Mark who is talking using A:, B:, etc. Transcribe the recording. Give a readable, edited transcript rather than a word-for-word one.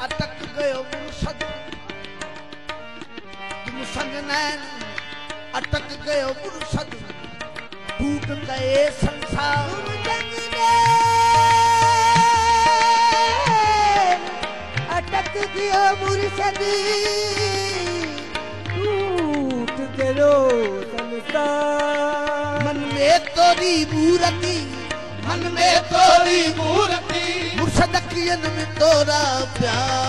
A: अटक गयो मुर्शद तुम संग नैन अटक गयो मुर्शद टूट गए संसार
B: अटक गयो मुर्शद टूट गयो संसार
A: मन में तोरी मूर्ति
C: मन में तोरी मूर्ति
A: मुर्शद अखियन में तोरा प्यार